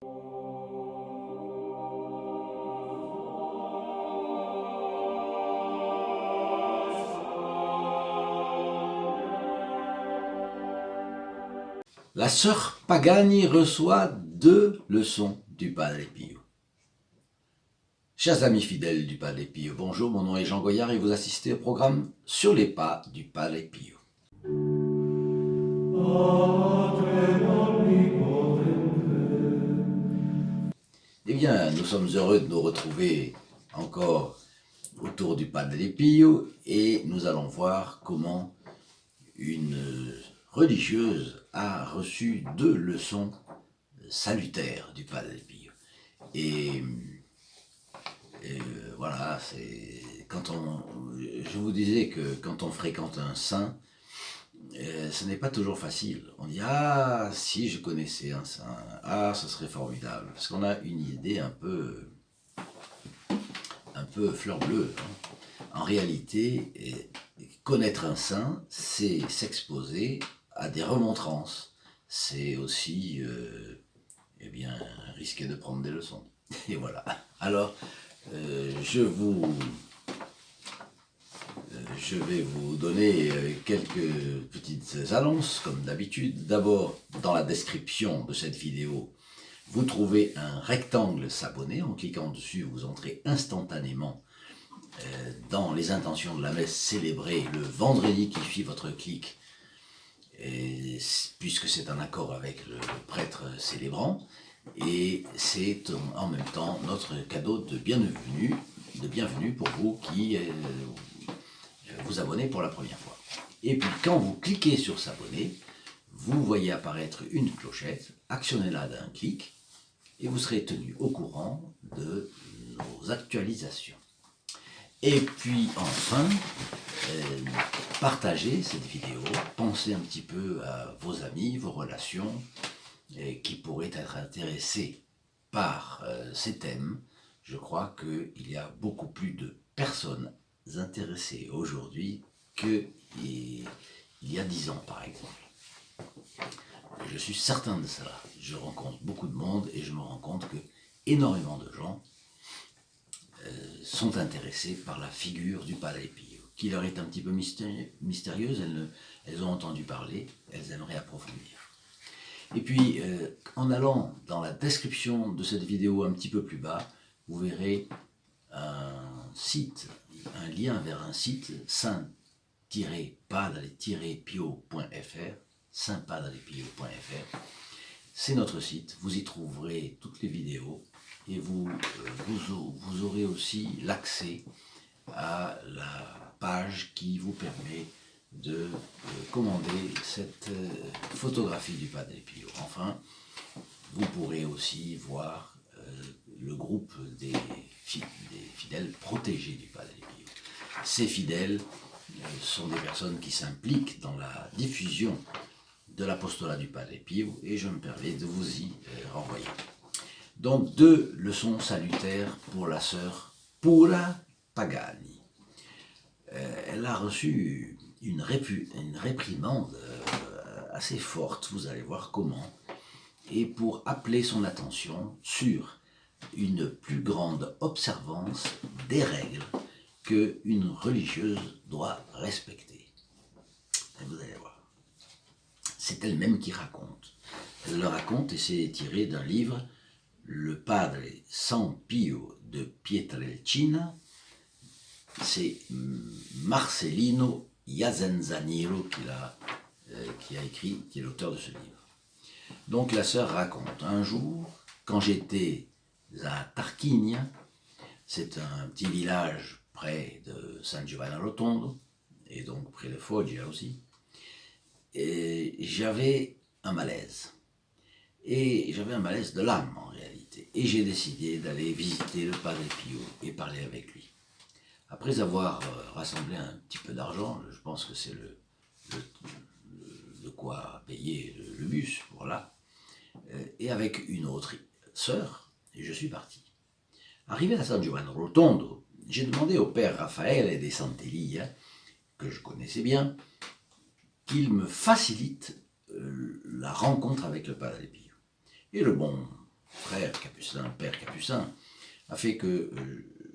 La sœur Pagani reçoit 2 leçons du Padre Pio. Chers amis fidèles du Padre Pio, bonjour, mon nom est Jean Goyard et vous assistez au programme Sur les pas du Padre Pio. Eh bien, nous sommes heureux de nous retrouver encore autour du Padre Pio et nous allons voir comment une religieuse a reçu 2 leçons salutaires du Padre Pio. Et voilà, c'est je vous disais que quand on fréquente un saint, ce n'est pas toujours facile. On dit ah si je connaissais un saint, ah ce serait formidable, parce qu'on a une idée un peu fleur bleue. En réalité, connaître un saint, c'est s'exposer à des remontrances. C'est aussi risquer de prendre des leçons. Et voilà. Alors, je vais vous donner quelques petites annonces, comme d'habitude. D'abord, dans la description de cette vidéo, vous trouvez un rectangle s'abonner. En cliquant dessus, vous entrez instantanément dans les intentions de la messe célébrée le vendredi qui suit votre clic, puisque c'est un accord avec le prêtre célébrant. Et c'est en même temps notre cadeau de bienvenue pour vous qui vous abonnez pour la première fois. Et puis quand vous cliquez sur s'abonner, vous voyez apparaître une clochette, actionnez-la d'un clic et vous serez tenu au courant de nos actualisations. Et puis enfin, partagez cette vidéo, pensez un petit peu à vos amis, vos relations, qui pourraient être intéressés par ces thèmes. Je crois qu'il y a beaucoup plus de personnes intéressées aujourd'hui qu'il y a 10 ans par exemple. Je suis certain de cela. Je rencontre beaucoup de monde et je me rends compte que énormément de gens sont intéressés par la figure du Padre Pio, qui leur est un petit peu mystérieuse. Elles ont entendu parler, elles aimeraient approfondir. Et puis, en allant dans la description de cette vidéo un petit peu plus bas, vous verrez un lien vers un site, saint-padre-pio.fr, saintpadrepio.fr. C'est notre site, vous y trouverez toutes les vidéos et vous aurez aussi l'accès à la page qui vous permet de commander cette photographie du Padre Pio. Enfin, vous pourrez aussi voir le groupe des fidèles protégés du Padre Pio. Ces fidèles sont des personnes qui s'impliquent dans la diffusion de l'apostolat du Padre Pio et je me permets de vous y renvoyer. Donc 2 leçons salutaires pour la sœur Pura Pagani. Elle a reçu une réprimande assez forte, vous allez voir comment, et pour appeler son attention sur une plus grande observance des règles qu'une religieuse doit respecter. Et vous allez voir. C'est elle-même qui raconte. Elle le raconte et c'est tiré d'un livre, Le Padre San Pio de Pietrelcina. C'est Marcelino Iazenzaniero qui a écrit, qui est l'auteur de ce livre. Donc la sœur raconte, un jour, quand j'étais à Tarquinia, c'est un petit village près de San Giovanni Rotondo, et donc près de Foggia aussi, et j'avais un malaise. Et j'avais un malaise de l'âme en réalité. Et j'ai décidé d'aller visiter le Padre Pio et parler avec lui. Après avoir rassemblé un petit peu d'argent, je pense que c'est de quoi payer le bus pour là, et avec une autre sœur, je suis parti. Arrivé à San Giovanni Rotondo, j'ai demandé au père Raffaele de Sant'Elia, que je connaissais bien, qu'il me facilite la rencontre avec le Padre Pio. Et le bon capucin, père capucin, a fait que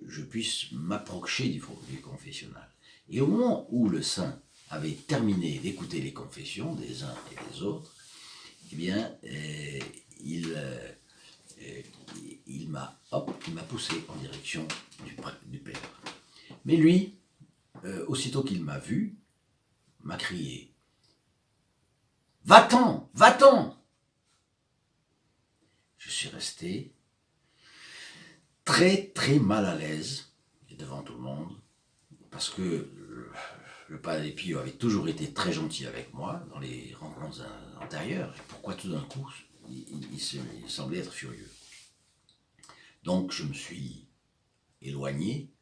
je puisse m'approcher du confessionnal. Et au moment où le saint avait terminé d'écouter les confessions des uns et des autres, eh bien, il m'a poussé en direction du père. Mais lui, aussitôt qu'il m'a vu, m'a crié « Va-t'en, va-t'en !» Je suis resté très très mal à l'aise devant tout le monde, parce que le Padre Pio avait toujours été très gentil avec moi dans les rencontres antérieures, et pourquoi tout d'un coup il semblait être furieux. Donc je me suis éloigné,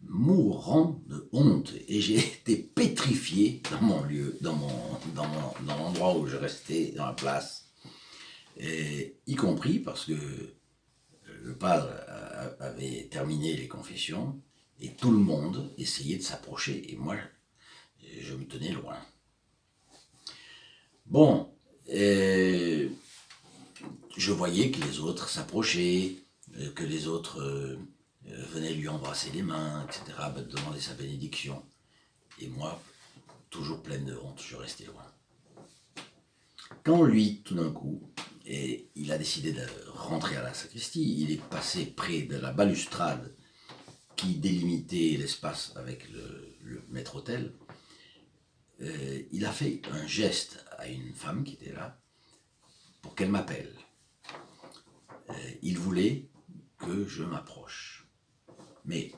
mourant de honte, et j'ai été pétrifié dans mon lieu, dans l'endroit où je restais, dans la place, et, y compris parce que le padre avait terminé les confessions, et tout le monde essayait de s'approcher, et moi, je me tenais loin. Bon, je voyais que les autres s'approchaient, que les autres venaient lui embrasser les mains, etc., demander sa bénédiction. Et moi, toujours pleine de honte, je restais loin. Quand lui, tout d'un coup, il a décidé de rentrer à la sacristie, il est passé près de la balustrade qui délimitait l'espace avec le maître-autel. Il a fait un geste à une femme qui était là pour qu'elle m'appelle. Il voulait que je m'approche. Mais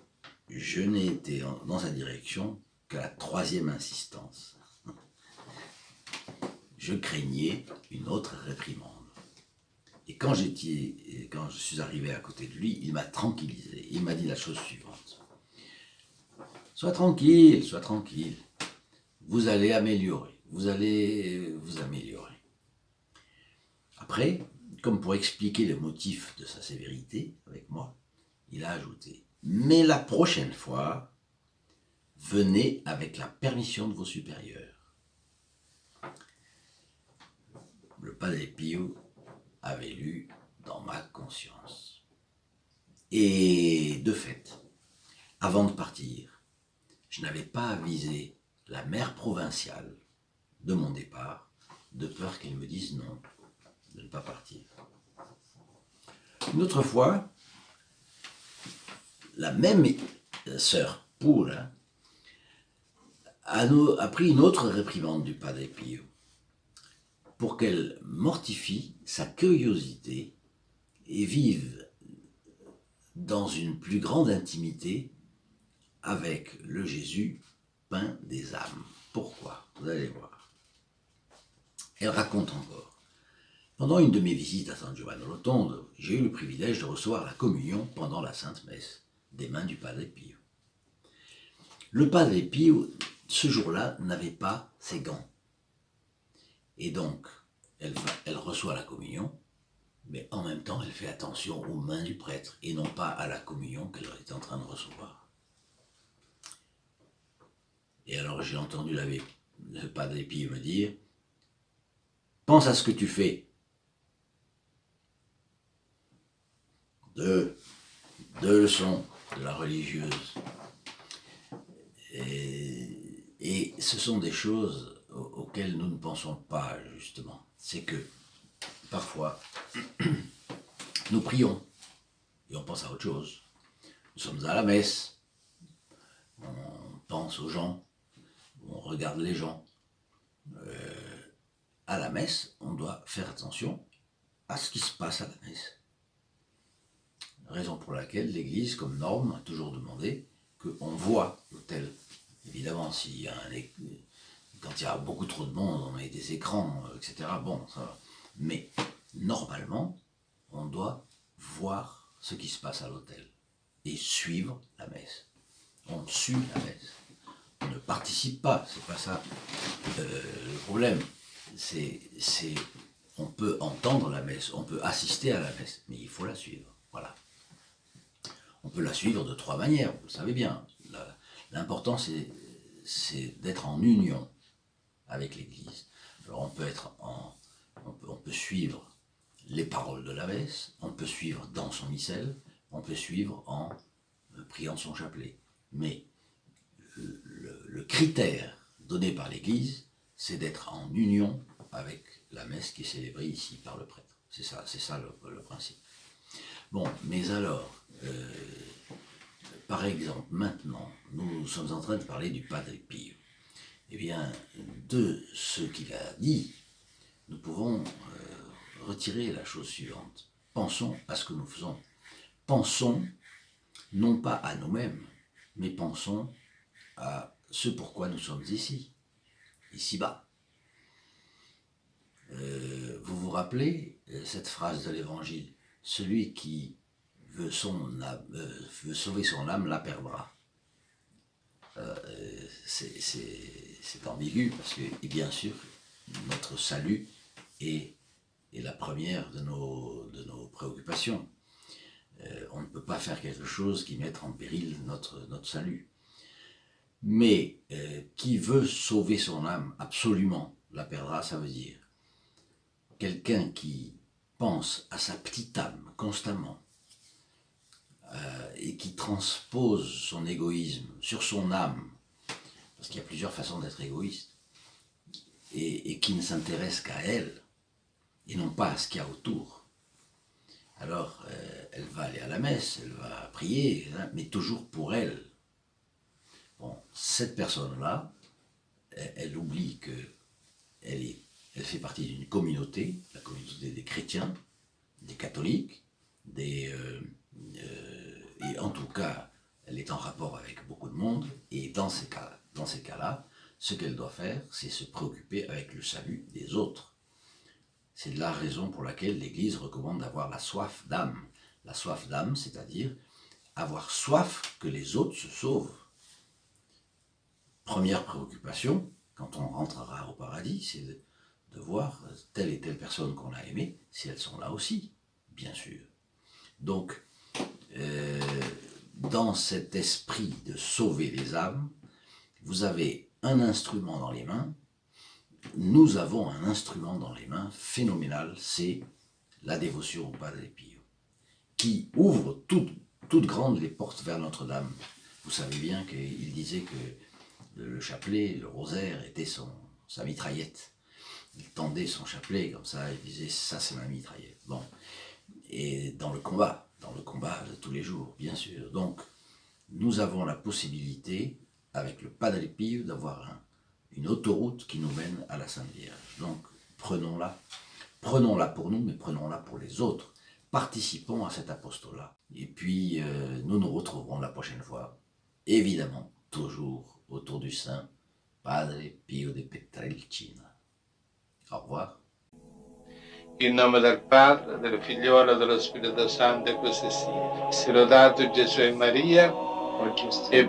je n'ai été dans sa direction que la troisième insistance. Je craignais une autre réprimande. Et quand je suis arrivé à côté de lui, il m'a tranquillisé. Il m'a dit la chose suivante. Sois tranquille, sois tranquille. Vous allez améliorer. Vous allez vous améliorer. Après, comme pour expliquer le motif de sa sévérité avec moi, il a ajouté « Mais la prochaine fois, venez avec la permission de vos supérieurs. » Le Padre Pio avait lu dans ma conscience. Et de fait, avant de partir, je n'avais pas avisé la mère provinciale de mon départ, de peur qu'elle me dise non, de ne pas partir. Une autre fois, la même sœur Paul a pris une autre réprimande du Padre Pio pour qu'elle mortifie sa curiosité et vive dans une plus grande intimité avec le Jésus pain des âmes. Pourquoi? Vous allez voir. Elle raconte encore. Pendant une de mes visites à San Giovanni Rotondo, j'ai eu le privilège de recevoir la communion pendant la Sainte Messe des mains du Padre Pio. Le Padre Pio, ce jour-là, n'avait pas ses gants. Et donc, elle reçoit la communion, mais en même temps, elle fait attention aux mains du prêtre et non pas à la communion qu'elle était en train de recevoir. Et alors, j'ai entendu le Padre Pio me dire « Pense à ce que tu fais. » Deux leçons de la religieuse. Et ce sont des choses auxquelles nous ne pensons pas, justement. C'est que, parfois, nous prions, et on pense à autre chose. Nous sommes à la messe, on pense aux gens, on regarde les gens. À la messe, on doit faire attention à ce qui se passe à la messe. Raison pour laquelle l'Église, comme norme, a toujours demandé qu'on voit l'autel. Évidemment, quand il y a beaucoup trop de monde, on met des écrans, etc. Bon, ça va. Mais normalement, on doit voir ce qui se passe à l'autel et suivre la messe. On suit la messe. On ne participe pas, c'est pas ça le problème. On peut entendre la messe, on peut assister à la messe, mais il faut la suivre. Voilà. On peut la suivre de trois manières, vous le savez bien. L'important, c'est d'être en union avec l'Église. Alors on peut suivre les paroles de la messe, on peut suivre dans priant son missel, on peut suivre en priant son chapelet. Mais le critère donné par l'Église, c'est d'être en union avec la messe qui est célébrée ici par le prêtre. C'est ça le principe. Bon, mais alors, par exemple, maintenant, nous sommes en train de parler du Padre Pio. Eh bien, de ce qu'il a dit, nous pouvons retirer la chose suivante. Pensons à ce que nous faisons. Pensons non pas à nous-mêmes, mais pensons à ce pourquoi nous sommes ici-bas. Vous vous rappelez cette phrase de l'Évangile, « Celui qui veut sauver son âme la perdra ». C'est ambigu parce que, et bien sûr, notre salut est la première de nos préoccupations. On ne peut pas faire quelque chose qui mette en péril notre salut. Mais qui veut sauver son âme absolument la perdra, ça veut dire quelqu'un qui pense à sa petite âme constamment et qui transpose son égoïsme sur son âme, parce qu'il y a plusieurs façons d'être égoïste, et qui ne s'intéresse qu'à elle, et non pas à ce qu'il y a autour. Alors, elle va aller à la messe, elle va prier, hein, mais toujours pour elle. Bon, cette personne-là, elle oublie qu'elle fait partie d'une communauté, la communauté des chrétiens, des catholiques, et en tout cas, elle est en rapport avec beaucoup de monde, et dans ces cas-là, ce qu'elle doit faire, c'est se préoccuper avec le salut des autres. C'est la raison pour laquelle l'Église recommande d'avoir la soif d'âme. La soif d'âme, c'est-à-dire avoir soif que les autres se sauvent. Première préoccupation, quand on rentrera au paradis, c'est de voir telle et telle personne qu'on a aimée, si elles sont là aussi, bien sûr. Donc, dans cet esprit de sauver les âmes, vous avez un instrument dans les mains. Nous avons un instrument dans les mains phénoménal, c'est la dévotion au Padre Pio, qui ouvre toutes grandes les portes vers Notre-Dame. Vous savez bien qu'il disait que le chapelet, le rosaire, était sa mitraillette. Il tendait son chapelet comme ça, il disait « ça c'est ma mitraillette ». Bon, et dans le combat de tous les jours, bien sûr. Donc, nous avons la possibilité, avec le Padre Pio, d'avoir une autoroute qui nous mène à la Sainte Vierge. Donc, prenons-la. Prenons-la pour nous, mais prenons-la pour les autres. Participons à cet apostolat. Et puis, nous nous retrouverons la prochaine fois, évidemment, toujours autour du Saint Padre Pio de Pietrelcina. Au revoir. In nome del Padre, del Figliolo e dello Spirito Santo, e così sia. Sia lodato Gesù e Maria, e